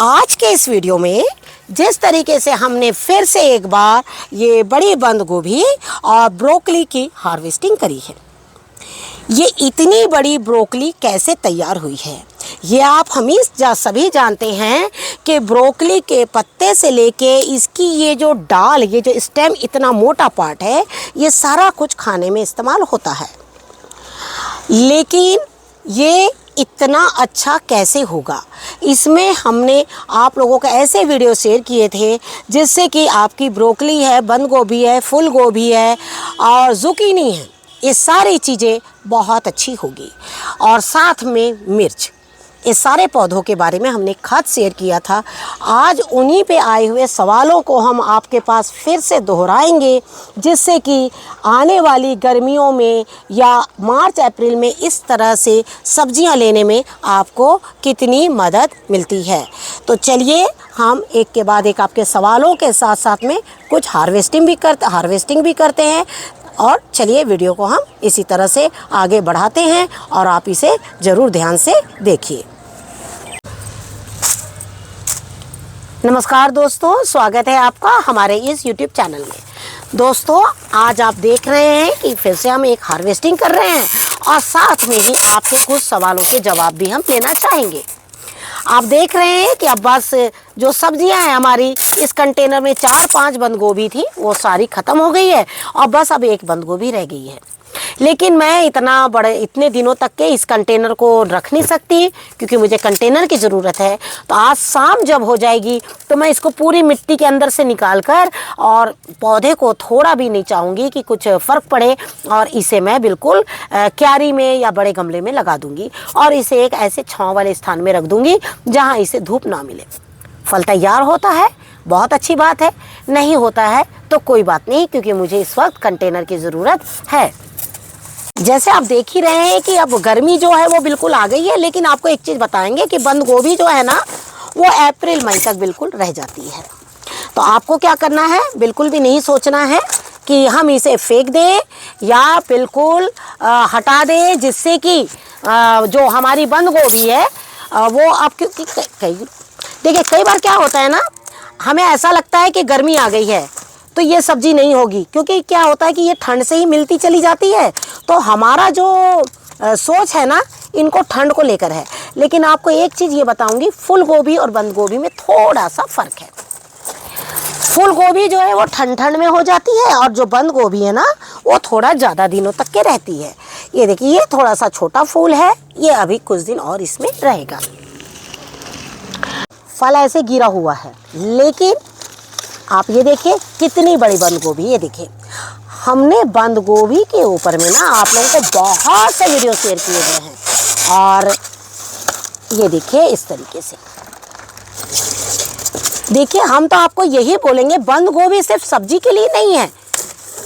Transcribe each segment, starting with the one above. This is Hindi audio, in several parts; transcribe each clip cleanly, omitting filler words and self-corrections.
आज के इस वीडियो में जिस तरीके से हमने फिर से एक बार ये बड़ी बंद गोभी और ब्रोकली की हार्वेस्टिंग करी है, ये इतनी बड़ी ब्रोकली कैसे तैयार हुई है ये आप सभी जानते हैं कि ब्रोकली के पत्ते से लेके इसकी ये जो डाल, ये जो स्टेम इतना मोटा पार्ट है, ये सारा कुछ खाने में इस्तेमाल होता है। लेकिन ये इतना अच्छा कैसे होगा, इसमें हमने आप लोगों को ऐसे वीडियो शेयर किए थे जिससे कि आपकी ब्रोकली है, बंद गोभी है, फूल गोभी है और जुकीनी है, ये सारी चीज़ें बहुत अच्छी होगी। और साथ में मिर्च, इस सारे पौधों के बारे में हमने खत शेयर किया था। आज उन्हीं पे आए हुए सवालों को हम आपके पास फिर से दोहराएंगे, जिससे कि आने वाली गर्मियों में या मार्च अप्रैल में इस तरह से सब्जियां लेने में आपको कितनी मदद मिलती है। तो चलिए हम एक के बाद एक आपके सवालों के साथ साथ में कुछ हार्वेस्टिंग भी करते हैं। और चलिए वीडियो को हम इसी तरह से आगे बढ़ाते हैं और आप इसे ज़रूर ध्यान से देखिए। नमस्कार दोस्तों, स्वागत है आपका हमारे इस YouTube चैनल में। दोस्तों, आज आप देख रहे हैं कि फिर से हम एक हार्वेस्टिंग कर रहे हैं और साथ में ही आपके कुछ सवालों के जवाब भी हम लेना चाहेंगे। आप देख रहे हैं कि अब बस जो सब्जियां हैं हमारी, इस कंटेनर में 4-5 बंद गोभी थी, वो सारी ख़त्म हो गई है और बस अब एक बंद गोभी रह गई है। लेकिन मैं इतने दिनों तक के इस कंटेनर को रख नहीं सकती, क्योंकि मुझे कंटेनर की ज़रूरत है। तो आज शाम जब हो जाएगी तो मैं इसको पूरी मिट्टी के अंदर से निकाल कर, और पौधे को थोड़ा भी नहीं चाहूँगी कि कुछ फ़र्क पड़े, और इसे मैं बिल्कुल क्यारी में या बड़े गमले में लगा दूँगी और इसे एक ऐसे छाँव वाले स्थान में रख दूँगी जहाँ इसे धूप ना मिले। फल तैयार होता है, बहुत अच्छी बात है, नहीं होता है तो कोई बात नहीं, क्योंकि मुझे इस वक्त कंटेनर की ज़रूरत है। जैसे आप देख ही रहे हैं कि अब गर्मी जो है वो बिल्कुल आ गई है, लेकिन आपको एक चीज़ बताएंगे कि बंद गोभी जो है ना, वो अप्रैल मई तक बिल्कुल रह जाती है। तो आपको क्या करना है, बिल्कुल भी नहीं सोचना है कि हम इसे फेंक दें या बिल्कुल हटा दें, जिससे कि जो हमारी बंद गोभी है वो आप, क्योंकि देखिए कई बार क्या होता है ना, हमें ऐसा लगता है कि गर्मी आ गई है तो ये सब्जी नहीं होगी, क्योंकि क्या होता है कि ये ठंड से ही मिलती चली जाती है। तो हमारा जो सोच है ना, इनको ठंड को लेकर है। लेकिन आपको एक चीज़ ये बताऊंगी, फूल गोभी और बंद गोभी में थोड़ा सा फ़र्क है। फूल गोभी जो है वो ठंड में हो जाती है, और जो बंद गोभी है ना, वो थोड़ा ज़्यादा दिनों तक के रहती है। ये देखिए, ये थोड़ा सा छोटा फूल है, ये अभी कुछ दिन और इसमें रहेगा। फल ऐसे गिरा हुआ है, लेकिन आप ये देखिए कितनी बड़ी बंद गोभी। ये देखिए, हमने बंद गोभी के ऊपर में ना आप लोगों को बहुत से वीडियो शेयर किए गए हैं, और ये देखिए इस तरीके से। देखिए, हम तो आपको यही बोलेंगे, बंद गोभी सिर्फ सब्जी के लिए नहीं है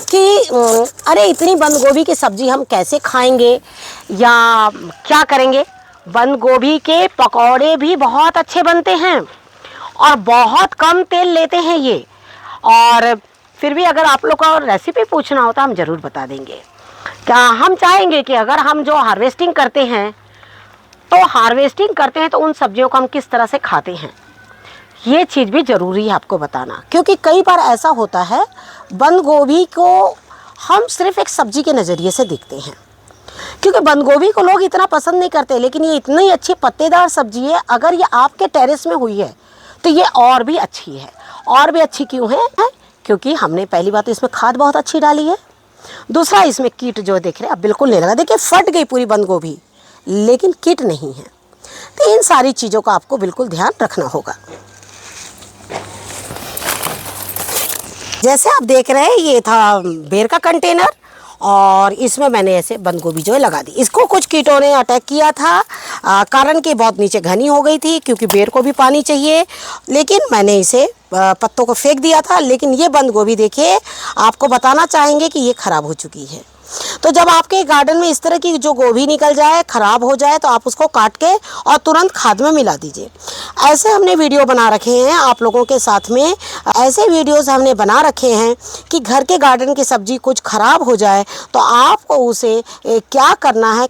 कि अरे इतनी बंद गोभी की सब्जी हम कैसे खाएंगे या क्या करेंगे। बंद गोभी के पकौड़े भी बहुत अच्छे बनते हैं और बहुत कम तेल लेते हैं ये। और फिर भी अगर आप लोग को रेसिपी पूछना हो तो हम ज़रूर बता देंगे। क्या हम चाहेंगे कि अगर हम जो हार्वेस्टिंग करते हैं तो उन सब्जियों को हम किस तरह से खाते हैं, ये चीज़ भी ज़रूरी है आपको बताना। क्योंकि कई बार ऐसा होता है, बंद गोभी को हम सिर्फ एक सब्जी के नज़रिए से देखते हैं, क्योंकि बंद गोभी को लोग इतना पसंद नहीं करते। लेकिन ये इतनी अच्छी पत्तेदार सब्जी है, अगर ये आपके टेरेस में हुई है तो ये और भी अच्छी है। और भी अच्छी क्यों है? क्योंकि हमने पहली बात तो इसमें खाद बहुत अच्छी डाली है, दूसरा इसमें कीट जो देख रहे हैं अब बिल्कुल नहीं लगा। देखिए, फट गई पूरी बंद गोभी, लेकिन कीट नहीं है। तो इन सारी चीज़ों का आपको बिल्कुल ध्यान रखना होगा। जैसे आप देख रहे हैं, ये था बेर का कंटेनर, और इसमें मैंने ऐसे बंद गोभी जो है लगा दी। इसको कुछ कीटों ने अटैक किया था, कारण कि बहुत नीचे घनी हो गई थी, क्योंकि बेर को भी पानी चाहिए। लेकिन मैंने इसे पत्तों को फेंक दिया था। लेकिन ये बंद गोभी देखिए, आपको बताना चाहेंगे कि ये ख़राब हो चुकी है। तो जब आपके गार्डन में इस तरह की जो गोभी निकल जाए, ख़राब हो जाए, तो आप उसको काट के और तुरंत खाद में मिला दीजिए। ऐसे हमने वीडियो बना रखे हैं आप लोगों के साथ में, ऐसे वीडियोस हमने बना रखे हैं कि घर के गार्डन की सब्ज़ी कुछ ख़राब हो जाए तो आपको उसे क्या करना है।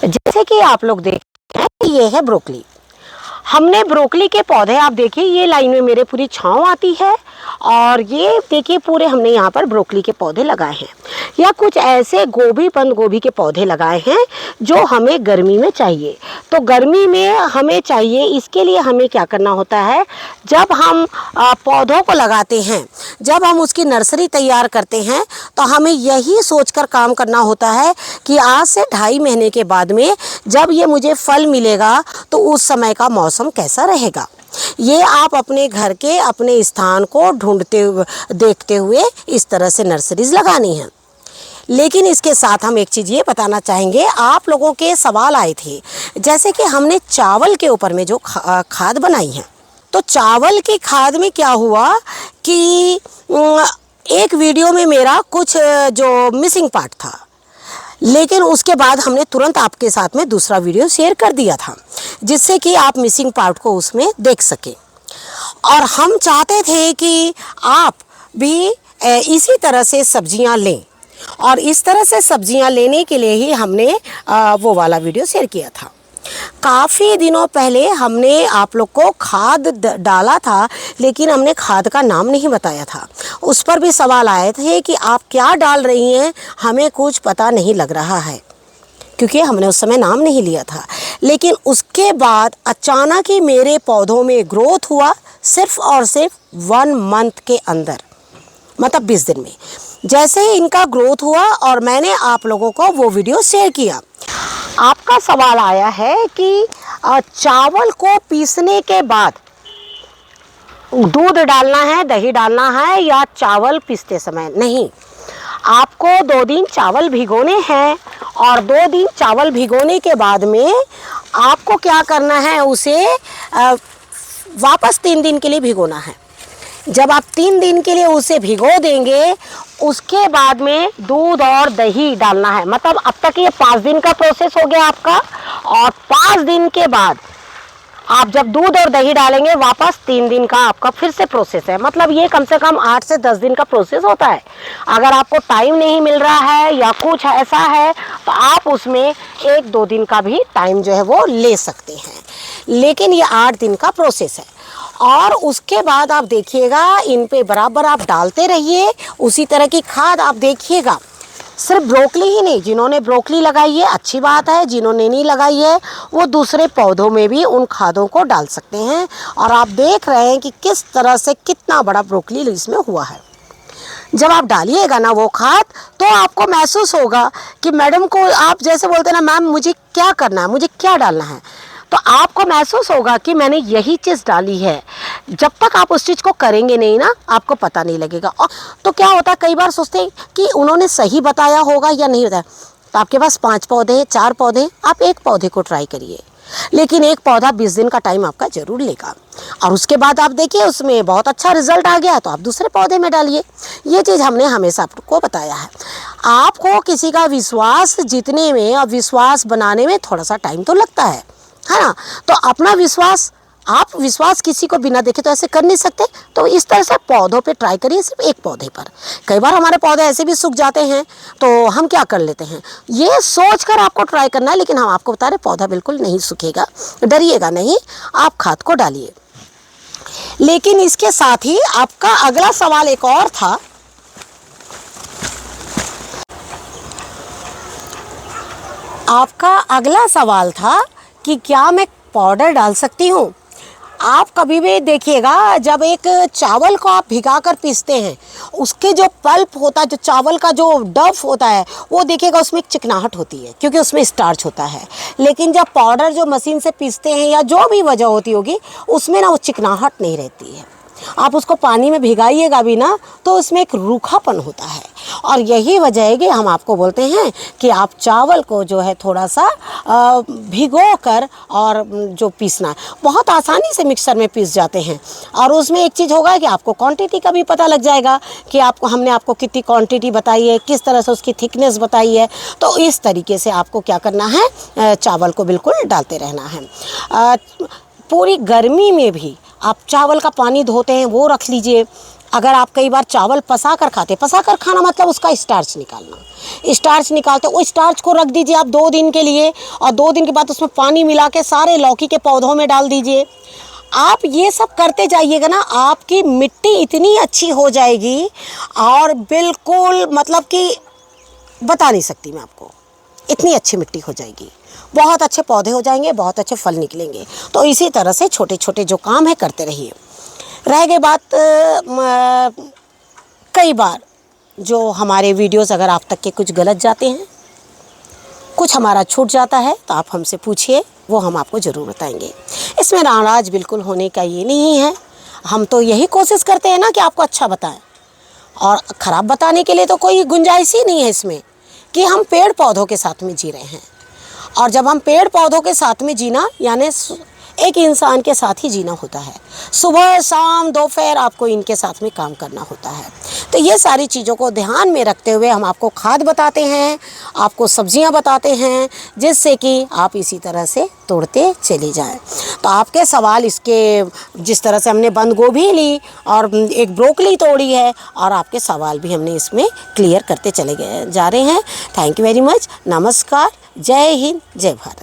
जैसे कि आप लोग देख ये है ब्रोकली। हमने ब्रोकली के पौधे, आप देखिए ये लाइन में मेरे पूरी छांव आती है, और ये देखिए पूरे हमने यहाँ पर ब्रोकली के पौधे लगाए हैं, या कुछ ऐसे गोभी, बंद गोभी के पौधे लगाए हैं जो हमें गर्मी में चाहिए। तो गर्मी में हमें चाहिए, इसके लिए हमें क्या करना होता है, जब हम पौधों को लगाते हैं, जब हम उसकी नर्सरी तैयार करते हैं, तो हमें यही सोचकर काम करना होता है कि आज से 2.5 महीने के बाद में जब ये मुझे फल मिलेगा तो उस समय का मौसम कैसा रहेगा। ये आप अपने घर के अपने स्थान को ढूंढते हुए, देखते हुए इस तरह से नर्सरीज लगानी है। लेकिन इसके साथ हम एक चीज़ ये बताना चाहेंगे, आप लोगों के सवाल आए थे, जैसे कि हमने चावल के ऊपर में जो खाद बनाई है, तो चावल की खाद में क्या हुआ कि एक वीडियो में मेरा कुछ जो मिसिंग पार्ट था, लेकिन उसके बाद हमने तुरंत आपके साथ में दूसरा वीडियो शेयर कर दिया था, जिससे कि आप मिसिंग पार्ट को उसमें देख सकें। और हम चाहते थे कि आप भी इसी तरह से सब्जियां लें, और इस तरह से सब्जियां लेने के लिए ही हमने वो वाला वीडियो शेयर किया था। काफ़ी दिनों पहले हमने आप लोग को खाद डाला था, लेकिन हमने खाद का नाम नहीं बताया था। उस पर भी सवाल आए थे कि आप क्या डाल रही हैं, हमें कुछ पता नहीं लग रहा है, क्योंकि हमने उस समय नाम नहीं लिया था। लेकिन उसके बाद अचानक ही मेरे पौधों में ग्रोथ हुआ, सिर्फ और सिर्फ 1 मंथ के अंदर, मतलब 20 दिन में। जैसे ही इनका ग्रोथ हुआ और मैंने आप लोगों को वो वीडियो शेयर किया। आपका सवाल आया है कि चावल को पीसने के बाद दूध डालना है, दही डालना है, या चावल पीसते समय? नहीं, आपको 2 दिन चावल भिगोने हैं, और 2 दिन चावल भिगोने के बाद में आपको क्या करना है, उसे वापस 3 दिन के लिए भिगोना है। जब आप 3 दिन के लिए उसे भिगो देंगे, उसके बाद में दूध और दही डालना है। मतलब अब तक ये 5 दिन का प्रोसेस हो गया आपका, और 5 दिन के बाद आप जब दूध और दही डालेंगे, वापस 3 दिन का आपका फिर से प्रोसेस है। मतलब ये कम से कम 8 से 10 दिन का प्रोसेस होता है। अगर आपको टाइम नहीं मिल रहा है या कुछ ऐसा है, तो आप उसमें 1-2 दिन का भी टाइम जो है वो ले सकते हैं, लेकिन ये 8 दिन का प्रोसेस है। और उसके बाद आप देखिएगा, इन पे बराबर आप डालते रहिए उसी तरह की खाद। आप देखिएगा, सिर्फ ब्रोकली ही नहीं, जिन्होंने ब्रोकली लगाई है अच्छी बात है, जिन्होंने नहीं लगाई है वो दूसरे पौधों में भी उन खादों को डाल सकते हैं। और आप देख रहे हैं कि किस तरह से कितना बड़ा ब्रोकली इसमें हुआ है। जब आप डालिएगा ना वो खाद, तो आपको महसूस होगा कि मैडम को आप जैसे बोलते हैं ना, मैम मुझे क्या करना है, मुझे क्या डालना है, तो आपको महसूस होगा कि मैंने यही चीज़ डाली है। जब तक आप उस चीज़ को करेंगे नहीं ना, आपको पता नहीं लगेगा। और तो क्या होता है, कई बार सोचते हैं कि उन्होंने सही बताया होगा या नहीं बताया। तो आपके पास 5 पौधे, 4 पौधे, आप एक पौधे को ट्राई करिए, लेकिन एक पौधा 20 दिन का टाइम आपका ज़रूर लेगा। और उसके बाद आप देखिए उसमें बहुत अच्छा रिजल्ट आ गया, तो आप दूसरे पौधे में डालिए। ये चीज़ हमने हमेशा आपको बताया है। आपको किसी का विश्वास जीतने में और विश्वास बनाने में थोड़ा सा टाइम तो लगता है ना। तो अपना विश्वास, आप विश्वास किसी को बिना देखे तो ऐसे कर नहीं सकते। तो इस तरह से पौधों पे ट्राई करिए, सिर्फ एक पौधे पर। कई बार हमारे पौधे ऐसे भी सूख जाते हैं, तो हम क्या कर लेते हैं, ये सोचकर आपको ट्राई करना है। लेकिन हम आपको बता रहे, पौधा बिल्कुल नहीं सूखेगा, डरिएगा नहीं, आप खाद को डालिए। लेकिन इसके साथ ही आपका अगला सवाल एक और था, आपका अगला सवाल था कि क्या मैं पाउडर डाल सकती हूँ। आप कभी भी देखिएगा, जब एक चावल को आप भिगाकर पीसते हैं, उसके जो पल्प होता है, जो चावल का जो डफ होता है, वो देखिएगा उसमें एक चिकनाहट होती है, क्योंकि उसमें स्टार्च होता है। लेकिन जब पाउडर जो मशीन से पीसते हैं, या जो भी वजह होती होगी, उसमें ना वो चिकनाहट नहीं रहती है। आप उसको पानी में भिगाइएगा भी ना, तो उसमें एक रूखापन होता है। और यही वजह है कि हम आपको बोलते हैं कि आप चावल को जो है थोड़ा सा भिगो कर और जो पीसना है, बहुत आसानी से मिक्सर में पीस जाते हैं। और उसमें एक चीज़ होगा कि आपको क्वांटिटी का भी पता लग जाएगा कि हमने आपको कितनी क्वांटिटी बताई है, किस तरह से उसकी थिकनेस बताई है। तो इस तरीके से आपको क्या करना है, चावल को बिल्कुल डालते रहना है। पूरी गर्मी में भी आप चावल का पानी धोते हैं वो रख लीजिए। अगर आप कई बार चावल पसा कर खाते, पसा कर खाना मतलब उसका स्टार्च निकालना, स्टार्च निकालते, वो स्टार्च को रख दीजिए आप 2 दिन के लिए, और 2 दिन के बाद उसमें पानी मिला के सारे लौकी के पौधों में डाल दीजिए। आप ये सब करते जाइएगा ना, आपकी मिट्टी इतनी अच्छी हो जाएगी, और बिल्कुल मतलब कि बता नहीं सकती मैं आपको, इतनी अच्छी मिट्टी हो जाएगी, बहुत अच्छे पौधे हो जाएंगे, बहुत अच्छे फल निकलेंगे। तो इसी तरह से छोटे छोटे जो काम है करते रहिए। रह गई बात, कई बार जो हमारे वीडियोस अगर आप तक के कुछ गलत जाते हैं, कुछ हमारा छूट जाता है, तो आप हमसे पूछिए, वो हम आपको ज़रूर बताएंगे। इसमें नाराज़ बिल्कुल होने का ये नहीं है, हम तो यही कोशिश करते हैं ना कि आपको अच्छा बताएं, और ख़राब बताने के लिए तो कोई गुंजाइश ही नहीं है इसमें, कि हम पेड़ पौधों के साथ में जी रहे हैं। और जब हम पेड़ पौधों के साथ में जीना, यानी एक इंसान के साथ ही जीना होता है, सुबह शाम दोपहर आपको इनके साथ में काम करना होता है। तो ये सारी चीज़ों को ध्यान में रखते हुए हम आपको खाद बताते हैं, आपको सब्जियां बताते हैं, जिससे कि आप इसी तरह से तोड़ते चले जाएं। तो आपके सवाल, इसके जिस तरह से हमने बंद गोभी ली और एक ब्रोकली तोड़ी है, और आपके सवाल भी हमने इसमें क्लियर करते चले गए जा रहे हैं। Thank you very much. नमस्कार, जय हिंद, जय भारत।